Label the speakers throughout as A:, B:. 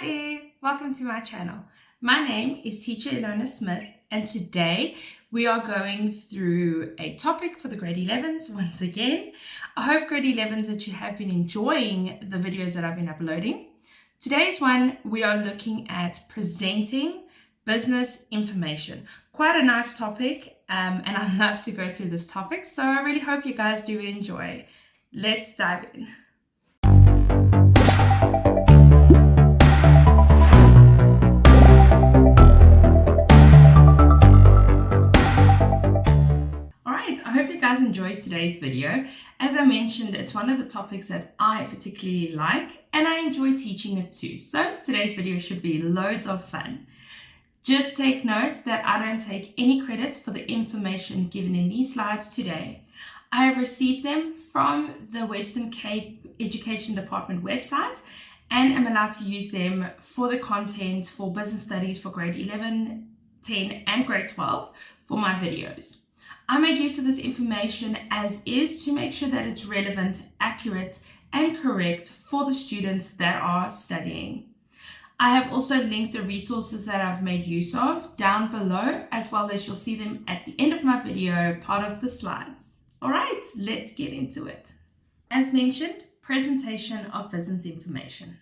A: Hi there, welcome to my channel. My name is Teacher Ilona Smith, and today we are going through a topic for the grade 11s once again. I hope grade 11s that you have been enjoying the videos that I've been uploading. Today's one, we are looking at presenting business information. Quite a nice topic, and I love to go through this topic, so I really hope you guys do enjoy. Let's dive in. I hope you guys enjoyed today's video. As I mentioned, it's one of the topics that I particularly like and I enjoy teaching it too. So today's video should be loads of fun. Just take note that I don't take any credit for the information given in these slides today. I have received them from the Western Cape Education Department website and am allowed to use them for the content for business studies for grade 11, 10 and grade 12 for my videos. I make use of this information as is to make sure that it's relevant, accurate, and correct for the students that are studying. I have also linked the resources that I've made use of down below, as well as you'll see them at the end of my video, part of the slides. All right, let's get into it. As mentioned, presentation of business information.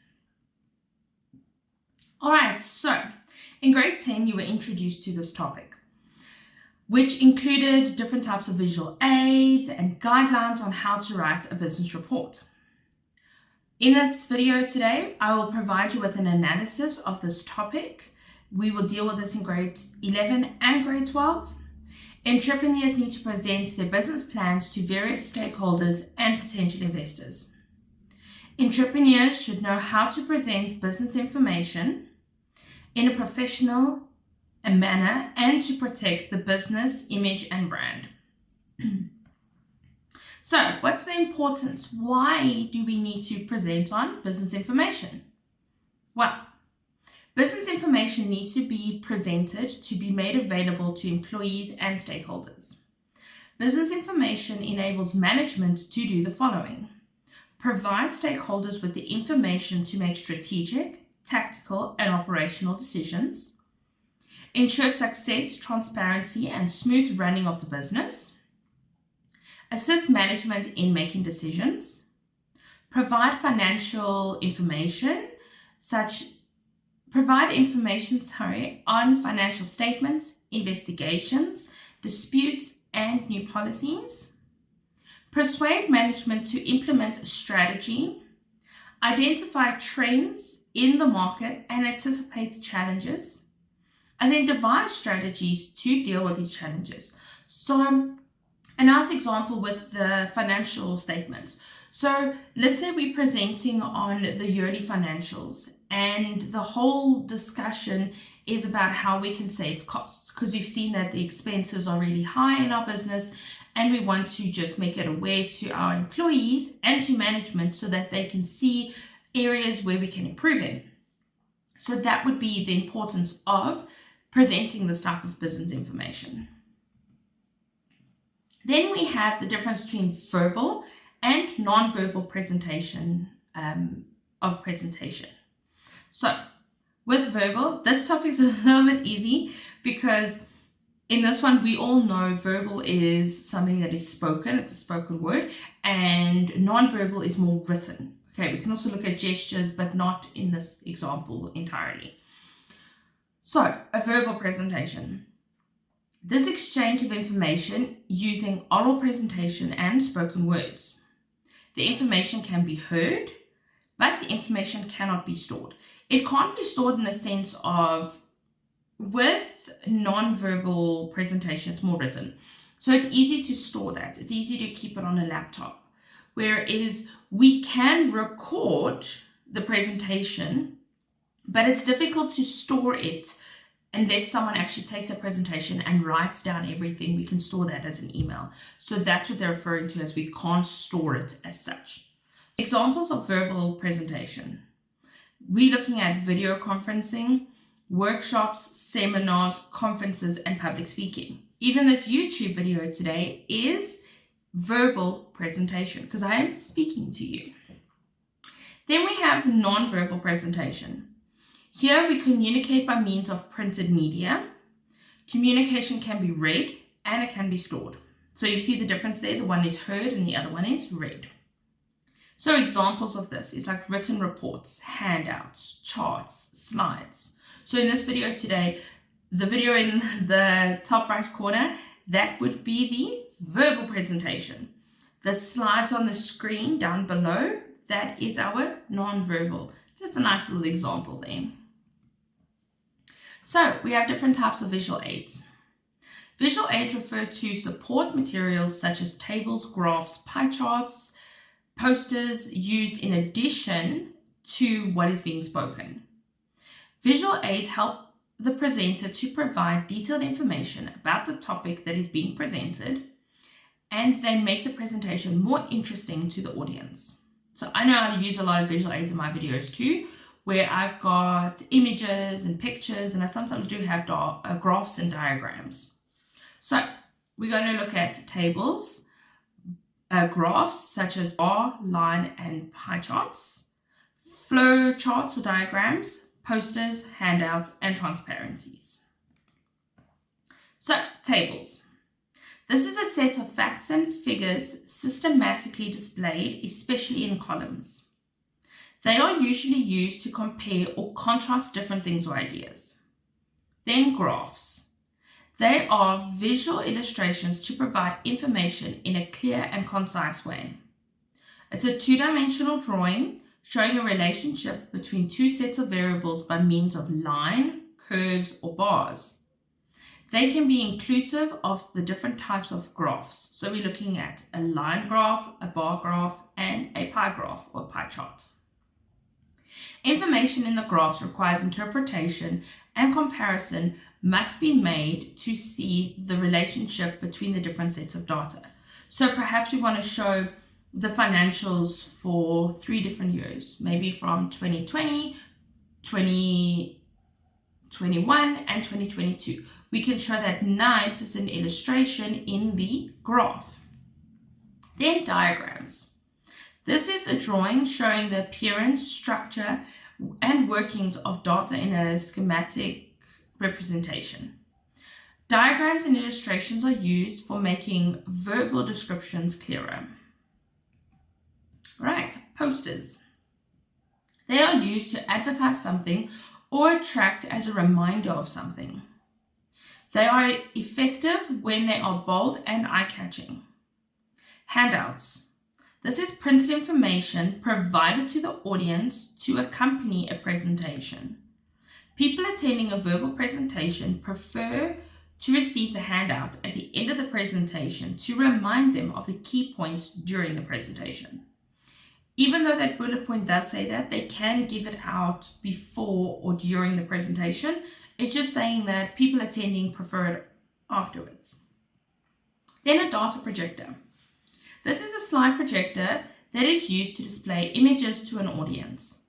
A: All right, so in grade 10, you were introduced to this topic, which included different types of visual aids and guidelines on how to write a business report. In this video today, I will provide you with an analysis of this topic. We will deal with this in grade 11 and grade 12. Entrepreneurs need to present their business plans to various stakeholders and potential investors. Entrepreneurs should know how to present business information in a professional manner and to protect the business image and brand. So, what's the importance? Why do we need to present on business information? Well, business information needs to be presented to be made available to employees and stakeholders. Business information enables management to do the following: provide stakeholders with the information to make strategic, tactical, and operational decisions, ensure success, transparency, and smooth running of the business, assist management in making decisions, provide financial information, on financial statements, investigations, disputes, and new policies, persuade management to implement a strategy, identify trends in the market and anticipate challenges, and then devise strategies to deal with these challenges. So a nice example with the financial statements. So let's say we're presenting on the yearly financials and the whole discussion is about how we can save costs, because we've seen that the expenses are really high in our business and we want to just make it aware to our employees and to management so that they can see areas where we can improve in. So that would be the importance of presenting this type of business information. Then we have the difference between verbal and non-verbal presentation of presentation. So with verbal, this topic is a little bit easy because in this one, we all know verbal is something that is spoken, it's a spoken word, and non-verbal is more written. Okay, we can also look at gestures, but not in this example entirely. So, a verbal presentation. This exchange of information using oral presentation and spoken words. The information can be heard, but the information cannot be stored. It can't be stored in the sense of, with non-verbal presentation, it's more written. So it's easy to store that. It's easy to keep it on a laptop. Whereas we can record the presentation, but it's difficult to store it unless someone actually takes a presentation and writes down everything. We can store that as an email. So that's what they're referring to as we can't store it as such. Examples of verbal presentation. We're looking at video conferencing, workshops, seminars, conferences, and public speaking. Even this YouTube video today is verbal presentation because I am speaking to you. Then we have non-verbal presentation. Here we communicate by means of printed media. Communication can be read and it can be stored. So you see the difference there, the one is heard and the other one is read. So examples of this is like written reports, handouts, charts, slides. So in this video today, the video in the top right corner, that would be the verbal presentation. The slides on the screen down below, that is our non-verbal. Just a nice little example there. So we have different types of visual aids. Visual aids refer to support materials such as tables, graphs, pie charts, posters used in addition to what is being spoken. Visual aids help the presenter to provide detailed information about the topic that is being presented, and they make the presentation more interesting to the audience. So I know how to use a lot of visual aids in my videos too, where I've got images and pictures, and I sometimes do have graphs and diagrams. So we're going to look at tables, graphs such as bar, line, and pie charts, flow charts or diagrams, posters, handouts, and transparencies. So tables. This is a set of facts and figures systematically displayed, especially in columns. They are usually used to compare or contrast different things or ideas. Then graphs. They are visual illustrations to provide information in a clear and concise way. It's a two-dimensional drawing showing a relationship between two sets of variables by means of line, curves, or bars. They can be inclusive of the different types of graphs. So we're looking at a line graph, a bar graph, and a pie graph or pie chart. Information in the graphs requires interpretation, and comparison must be made to see the relationship between the different sets of data. So perhaps we want to show the financials for 3 different years, maybe from 2020, 2021, and 2022. We can show that nice as an illustration in the graph. Then diagrams. This is a drawing showing the appearance, structure, and workings of data in a schematic representation. Diagrams and illustrations are used for making verbal descriptions clearer. Right, posters. They are used to advertise something or attract as a reminder of something. They are effective when they are bold and eye-catching. Handouts. This is printed information provided to the audience to accompany a presentation. People attending a verbal presentation prefer to receive the handouts at the end of the presentation to remind them of the key points during the presentation. Even though that bullet point does say that, they can give it out before or during the presentation. It's just saying that people attending prefer it afterwards. Then a data projector. This is a slide projector that is used to display images to an audience.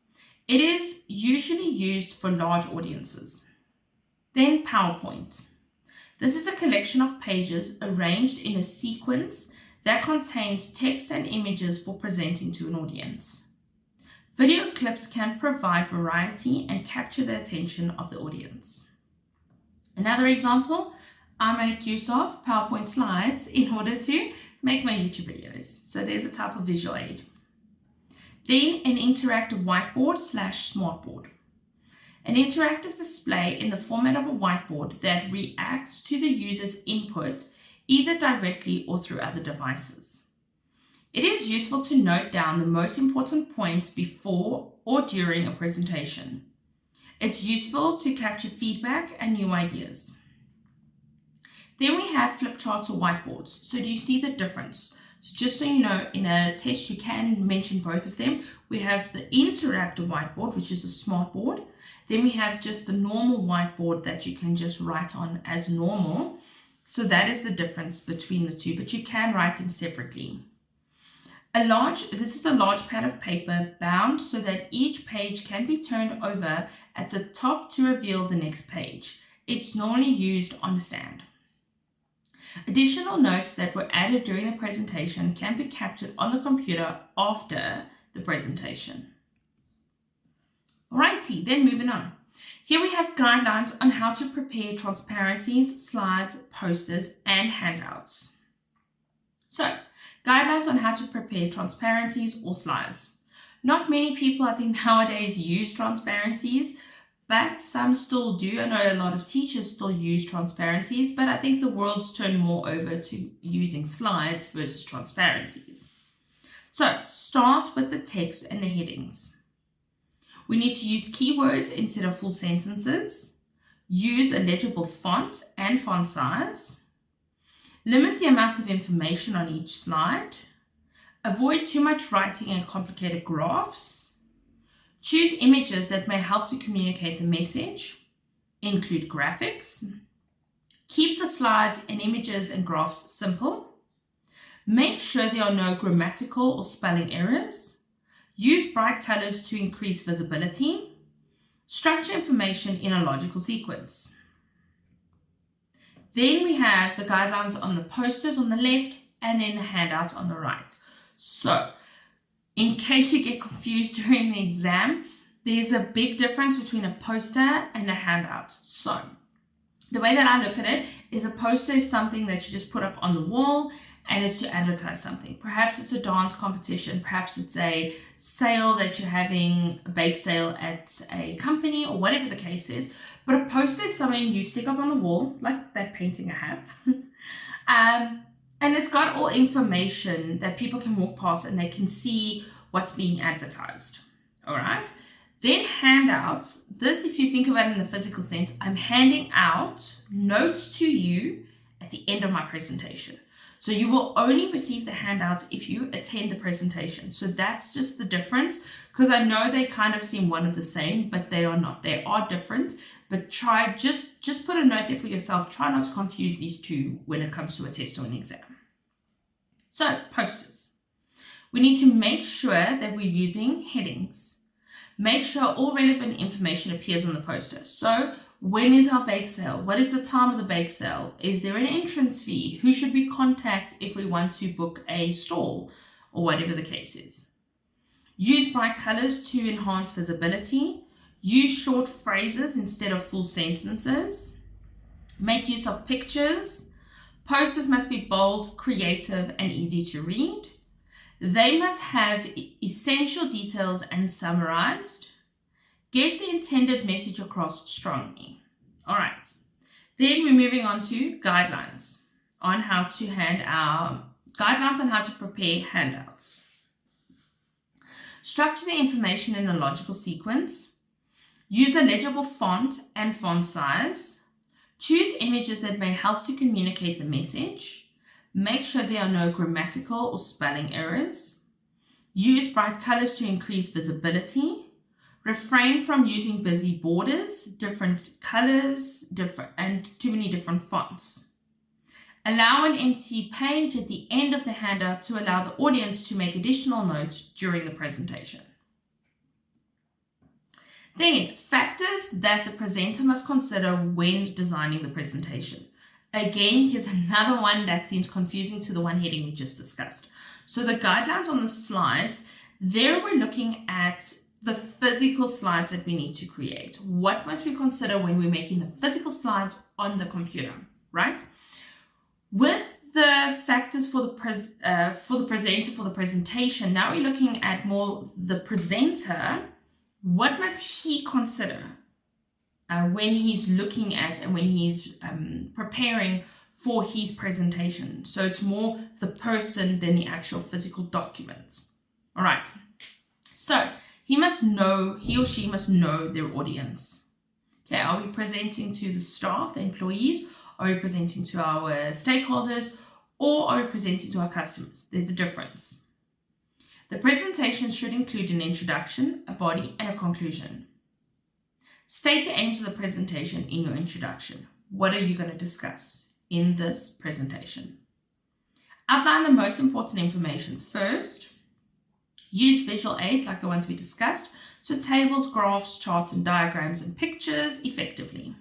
A: It is usually used for large audiences. Then PowerPoint. This is a collection of pages arranged in a sequence that contains text and images for presenting to an audience. Video clips can provide variety and capture the attention of the audience. Another example, I make use of PowerPoint slides in order to make my YouTube videos. So there's a type of visual aid. Then an interactive whiteboard / smartboard. An interactive display in the format of a whiteboard that reacts to the user's input either directly or through other devices. It is useful to note down the most important points before or during a presentation. It's useful to capture feedback and new ideas. Then we have flip charts or whiteboards. So do you see the difference? So just so you know, in a test you can mention both of them. We have the interactive whiteboard, which is a smart board. Then we have just the normal whiteboard that you can just write on as normal. So that is the difference between the two, but you can write them separately. This is a large pad of paper bound so that each page can be turned over at the top to reveal the next page. It's normally used on a stand. Additional notes that were added during the presentation can be captured on the computer after the presentation. Alrighty, then moving on. Here we have guidelines on how to prepare transparencies, slides, posters, and handouts. So, guidelines on how to prepare transparencies or slides. Not many people, I think, nowadays use transparencies, but some still do. I know a lot of teachers still use transparencies, but I think the world's turned more over to using slides versus transparencies. So, start with the text and the headings. We need to use keywords instead of full sentences. Use a legible font and font size. Limit the amount of information on each slide. Avoid too much writing and complicated graphs. Choose images that may help to communicate the message. Include graphics. Keep the slides and images and graphs simple. Make sure there are no grammatical or spelling errors. Use bright colors to increase visibility. Structure information in a logical sequence. Then we have the guidelines on the posters on the left and then the handouts on the right. So, in case you get confused during the exam, there's a big difference between a poster and a handout. So, the way that I look at it is a poster is something that you just put up on the wall and it's to advertise something. Perhaps it's a dance competition, perhaps it's a sale that you're having, a bake sale at a company or whatever the case is. But a poster is something you stick up on the wall, like that painting I have. And it's got all information that people can walk past and they can see what's being advertised. All right. Then handouts. This, if you think about it in the physical sense, I'm handing out notes to you at the end of my presentation. So you will only receive the handouts if you attend the presentation. So that's just the difference, because I know they kind of seem one of the same, but they are not. They are different, but try, just put a note there for yourself. Try not to confuse these two when it comes to a test or an exam. So posters. We need to make sure that we're using headings. Make sure all relevant information appears on the poster. So when is our bake sale? What is the time of the bake sale? Is there an entrance fee? Who should we contact if we want to book a stall or whatever the case is? Use bright colors to enhance visibility. Use short phrases instead of full sentences. Make use of pictures. Posters must be bold, creative, and easy to read. They must have essential details and summarized. Get the intended message across strongly. All right. Then we're moving on to guidelines on how to prepare handouts. Structure the information in a logical sequence. Use a legible font and font size. Choose images that may help to communicate the message. Make sure there are no grammatical or spelling errors. Use bright colors to increase visibility. Refrain from using busy borders, different colors, and too many different fonts. Allow an empty page at the end of the handout to allow the audience to make additional notes during the presentation. Then, factors that the presenter must consider when designing the presentation. Again, here's another one that seems confusing to the one heading we just discussed. So the guidelines on the slides, there we're looking at the physical slides that we need to create. What must we consider when we're making the physical slides on the computer, right? With the factors for the presenter for the presentation, now we're looking at more the presenter. What must he consider when he's looking at and when he's preparing for his presentation? So it's more the person than the actual physical document. All right. So he or she must know their audience. Okay, are we presenting to the staff, the employees? Are we presenting to our stakeholders? Or are we presenting to our customers? There's a difference. The presentation should include an introduction, a body, and a conclusion. State the aims of the presentation in your introduction. What are you going to discuss in this presentation? Outline the most important information first. Use visual aids like the ones we discussed, so tables, graphs, charts, and diagrams and pictures effectively.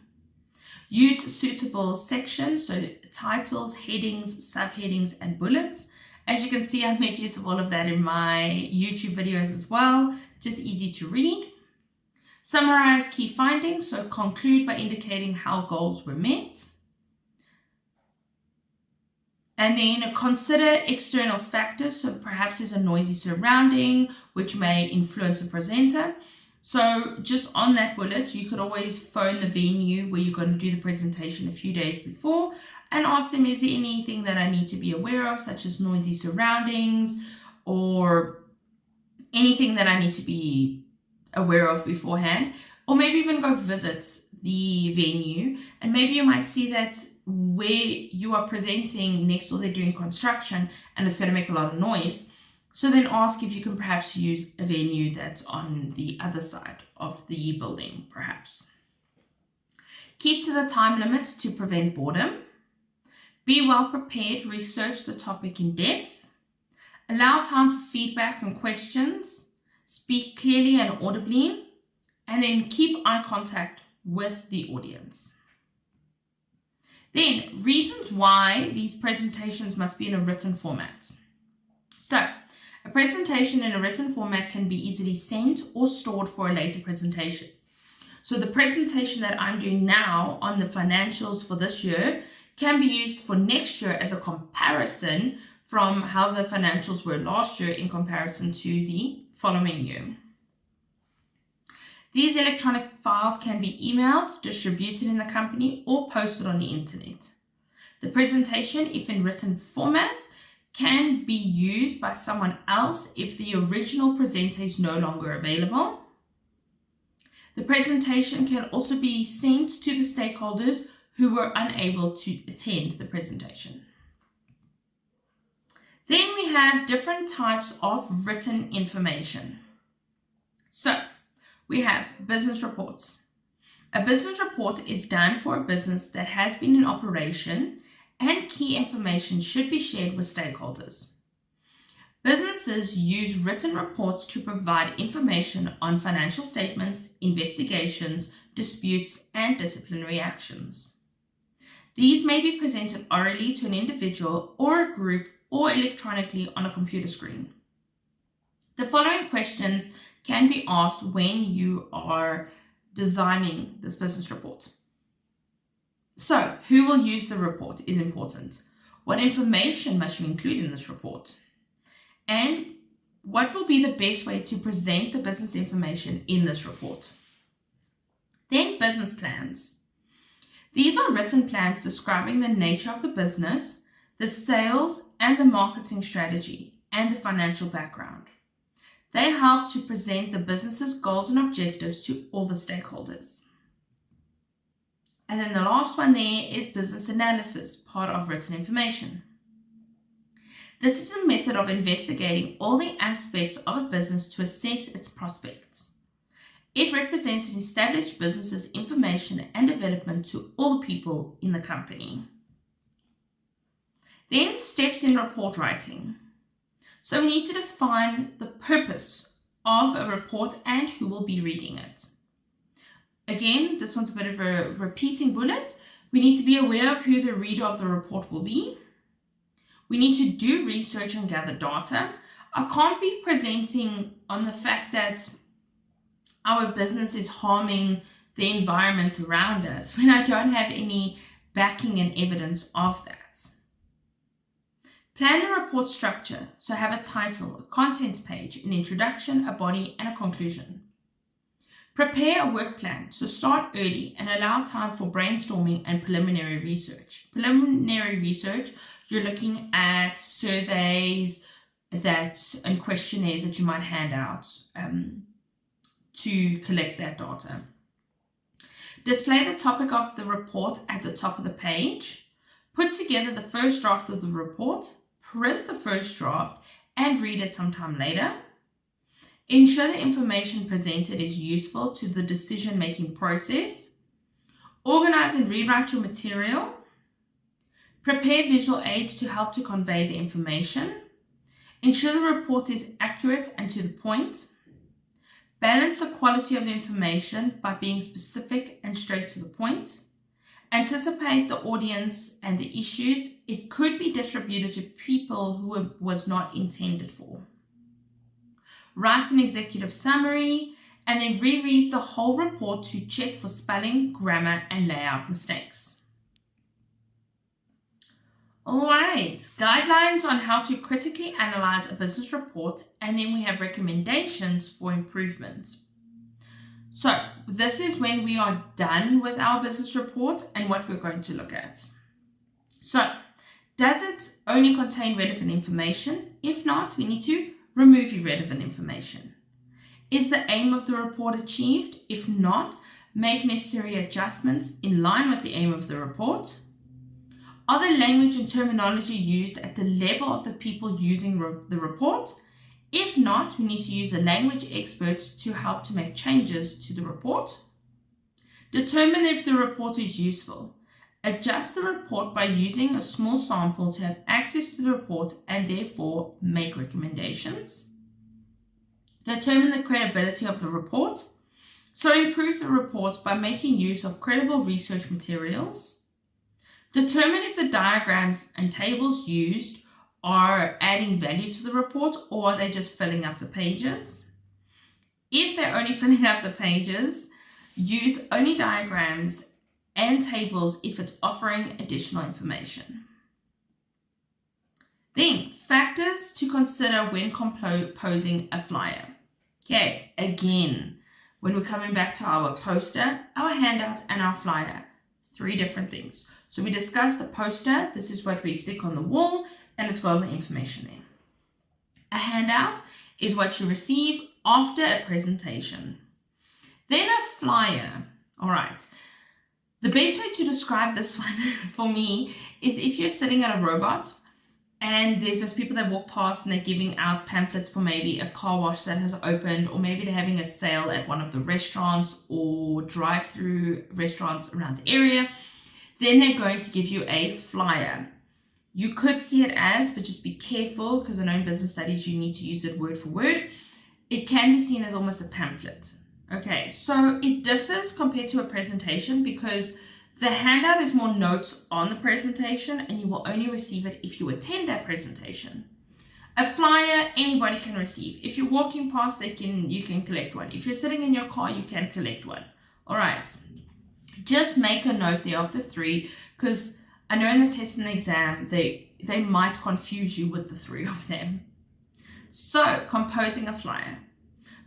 A: Use suitable sections, so titles, headings, subheadings, and bullets. As you can see, I make use of all of that in my YouTube videos as well, just easy to read. Summarize key findings, so conclude by indicating how goals were met. And then consider external factors, so perhaps there's a noisy surrounding which may influence the presenter. So just on that bullet, you could always phone the venue where you're going to do the presentation a few days before and ask them, is there anything that I need to be aware of, such as noisy surroundings or anything that I need to be aware of beforehand? Or maybe even go visit the venue, and maybe you might see that where you are presenting next door they're doing construction and it's going to make a lot of noise. So then ask if you can perhaps use a venue that's on the other side of the building, perhaps. Keep to the time limits to prevent boredom. Be well prepared, research the topic in depth. Allow time for feedback and questions. Speak clearly and audibly. And then keep eye contact with the audience. Then, reasons why these presentations must be in a written format. So, a presentation in a written format can be easily sent or stored for a later presentation. So the presentation that I'm doing now on the financials for this year can be used for next year as a comparison from how the financials were last year in comparison to the following year. These electronic files can be emailed, distributed in the company, or posted on the internet. The presentation, if in written format, can be used by someone else if the original presenter is no longer available. The presentation can also be sent to the stakeholders who were unable to attend the presentation. Then we have different types of written information. So, we have business reports. A business report is done for a business that has been in operation, and key information should be shared with stakeholders. Businesses use written reports to provide information on financial statements, investigations, disputes, and disciplinary actions. These may be presented orally to an individual or a group or electronically on a computer screen. The following questions can be asked when you are designing this business report. So, who will use the report is important. What information must you include in this report? And what will be the best way to present the business information in this report? Then business plans. These are written plans describing the nature of the business, the sales and the marketing strategy, and the financial background. They help to present the business's goals and objectives to all the stakeholders. And then the last one there is business analysis, part of written information. This is a method of investigating all the aspects of a business to assess its prospects. It represents an established business's information and development to all the people in the company. Then steps in report writing. So we need to define the purpose of a report and who will be reading it. Again, this one's a bit of a repeating bullet. We need to be aware of who the reader of the report will be. We need to do research and gather data. I can't be presenting on the fact that our business is harming the environment around us when I don't have any backing and evidence of that. Plan the report structure, so have a title, a contents page, an introduction, a body, and a conclusion. Prepare a work plan, so start early and allow time for brainstorming and preliminary research. Preliminary research, you're looking at surveys and questionnaires that you might hand out to collect that data. Display the topic of the report at the top of the page. Put together the first draft of the report. Print the first draft and read it sometime later. Ensure the information presented is useful to the decision-making process. Organize and rewrite your material. Prepare visual aids to help to convey the information. Ensure the report is accurate and to the point. Balance the quality of information by being specific and straight to the point. Anticipate the audience and the issues. It could be distributed to people who it was not intended for. Write an executive summary and then reread the whole report to check for spelling, grammar, and layout mistakes. Alright, guidelines on how to critically analyze a business report, and then we have recommendations for improvement. So this is when we are done with our business report and what we're going to look at. So does it only contain relevant information? If not, we need to remove irrelevant information. Is the aim of the report achieved? If not, make necessary adjustments in line with the aim of the report. Are the language and terminology used at the level of the people using the report? If not, we need to use a language expert to help to make changes to the report. Determine if the report is useful. Adjust the report by using a small sample to have access to the report and therefore make recommendations. Determine the credibility of the report. So improve the report by making use of credible research materials. Determine if the diagrams and tables used are adding value to the report, or are they just filling up the pages. If they're only filling up the pages, use only diagrams and tables if it's offering additional information. Then, factors to consider when composing a flyer. Okay, again, when we're coming back to our poster, our handout, and our flyer, 3 different things. So we discussed the poster. This is what we stick on the wall, and it's got all the information there. A handout is what you receive after a presentation. Then a flyer. All right. The best way to describe this one for me is if you're sitting at a robot and there's those people that walk past and they're giving out pamphlets for maybe a car wash that has opened, or maybe they're having a sale at one of the restaurants or drive-through restaurants around the area, then they're going to give you a flyer. You could see it as, but just be careful, because I know in business studies you need to use it word for word. It can be seen as almost a pamphlet. Okay, so it differs compared to a presentation because the handout is more notes on the presentation, and you will only receive it if you attend that presentation. A flyer, anybody can receive. If you're walking past, you can collect one. If you're sitting in your car, you can collect one. All right, just make a note there of the 3, because I know in the test and the exam, they might confuse you with the 3 of them. So, composing a flyer.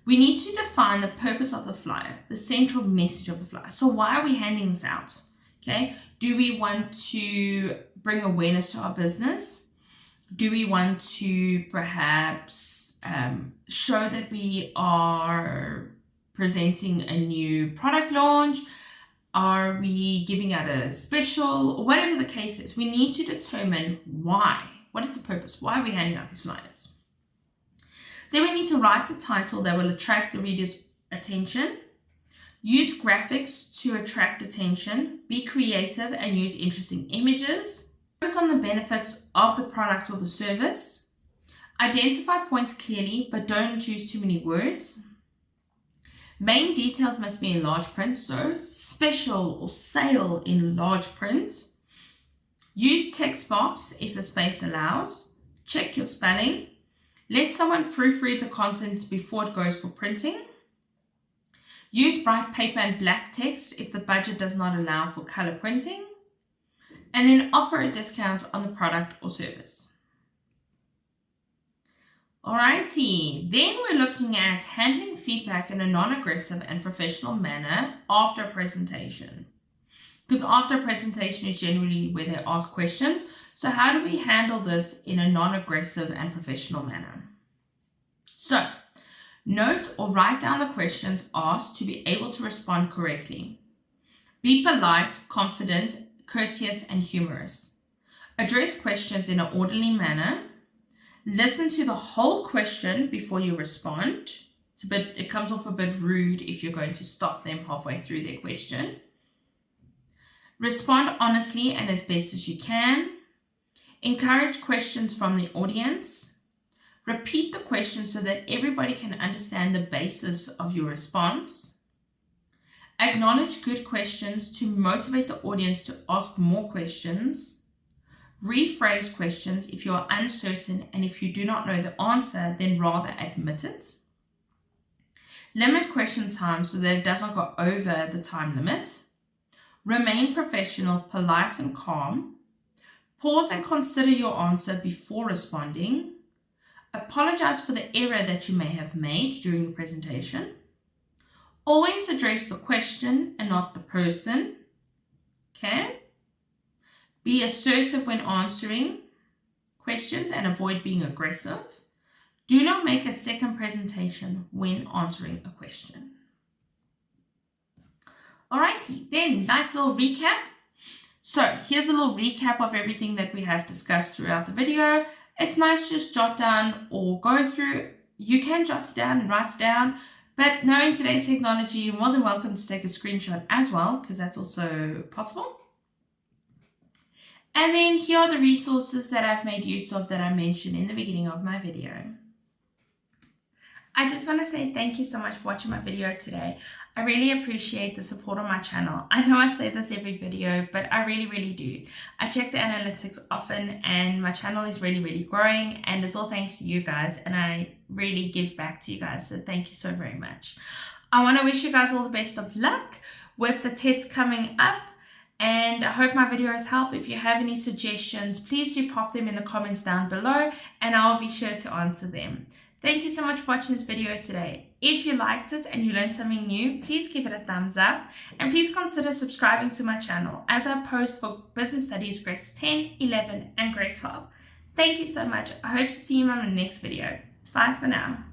A: We need to define the purpose of the flyer, the central message of the flyer. So why are we handing this out? Okay, do we want to bring awareness to our business? Do we want to perhaps show that we are presenting a new product launch? Are we giving out a special? Whatever the case is, we need to determine why. What is the purpose? Why are we handing out these flyers? Then we need to write a title that will attract the reader's attention. Use graphics to attract attention. Be creative and use interesting images. Focus on the benefits of the product or the service. Identify points clearly, but don't use too many words. Main details must be in large print, so special or sale in large print. Use text box if the space allows. Check your spelling. Let someone proofread the contents before it goes for printing. Use bright paper and black text if the budget does not allow for color printing. And then offer a discount on the product or service. Alrighty, then we're looking at handling feedback in a non-aggressive and professional manner after a presentation. Because after a presentation is generally where they ask questions. So how do we handle this in a non-aggressive and professional manner? So, note or write down the questions asked to be able to respond correctly. Be polite, confident, courteous, and humorous. Address questions in an orderly manner. Listen to the whole question before you respond. It comes off a bit rude if you're going to stop them halfway through their question. Respond honestly and as best as you can. Encourage questions from the audience. Repeat the question so that everybody can understand the basis of your response. Acknowledge good questions to motivate the audience to ask more questions. Rephrase questions if you are uncertain, and if you do not know the answer, then rather admit it. Limit question time so that it does not go over the time limit. Remain professional, polite, and calm. Pause and consider your answer before responding. Apologize for the error that you may have made during your presentation. Always address the question and not the person. Okay? Be assertive when answering questions and avoid being aggressive. Do not make a second presentation when answering a question. Alrighty, then nice little recap. So here's a little recap of everything that we have discussed throughout the video. It's nice to just jot down or go through. You can jot it down and write it down, but knowing today's technology, you're more than welcome to take a screenshot as well, because that's also possible. And then here are the resources that I've made use of that I mentioned in the beginning of my video. I just want to say thank you so much for watching my video today. I really appreciate the support on my channel. I know I say this every video, but I really do. I check the analytics often and my channel is really growing, and it's all thanks to you guys, and I really give back to you guys, so thank you so very much. I want to wish you guys all the best of luck with the test coming up, and I hope my videos help. If you have any suggestions, please do pop them in the comments down below and I'll be sure to answer them. Thank you so much for watching this video today. If you liked it and you learned something new, please give it a thumbs up and please consider subscribing to my channel as I post for business studies grades 10, 11 and grade 12. Thank you so much. I hope to see you in my next video. Bye for now.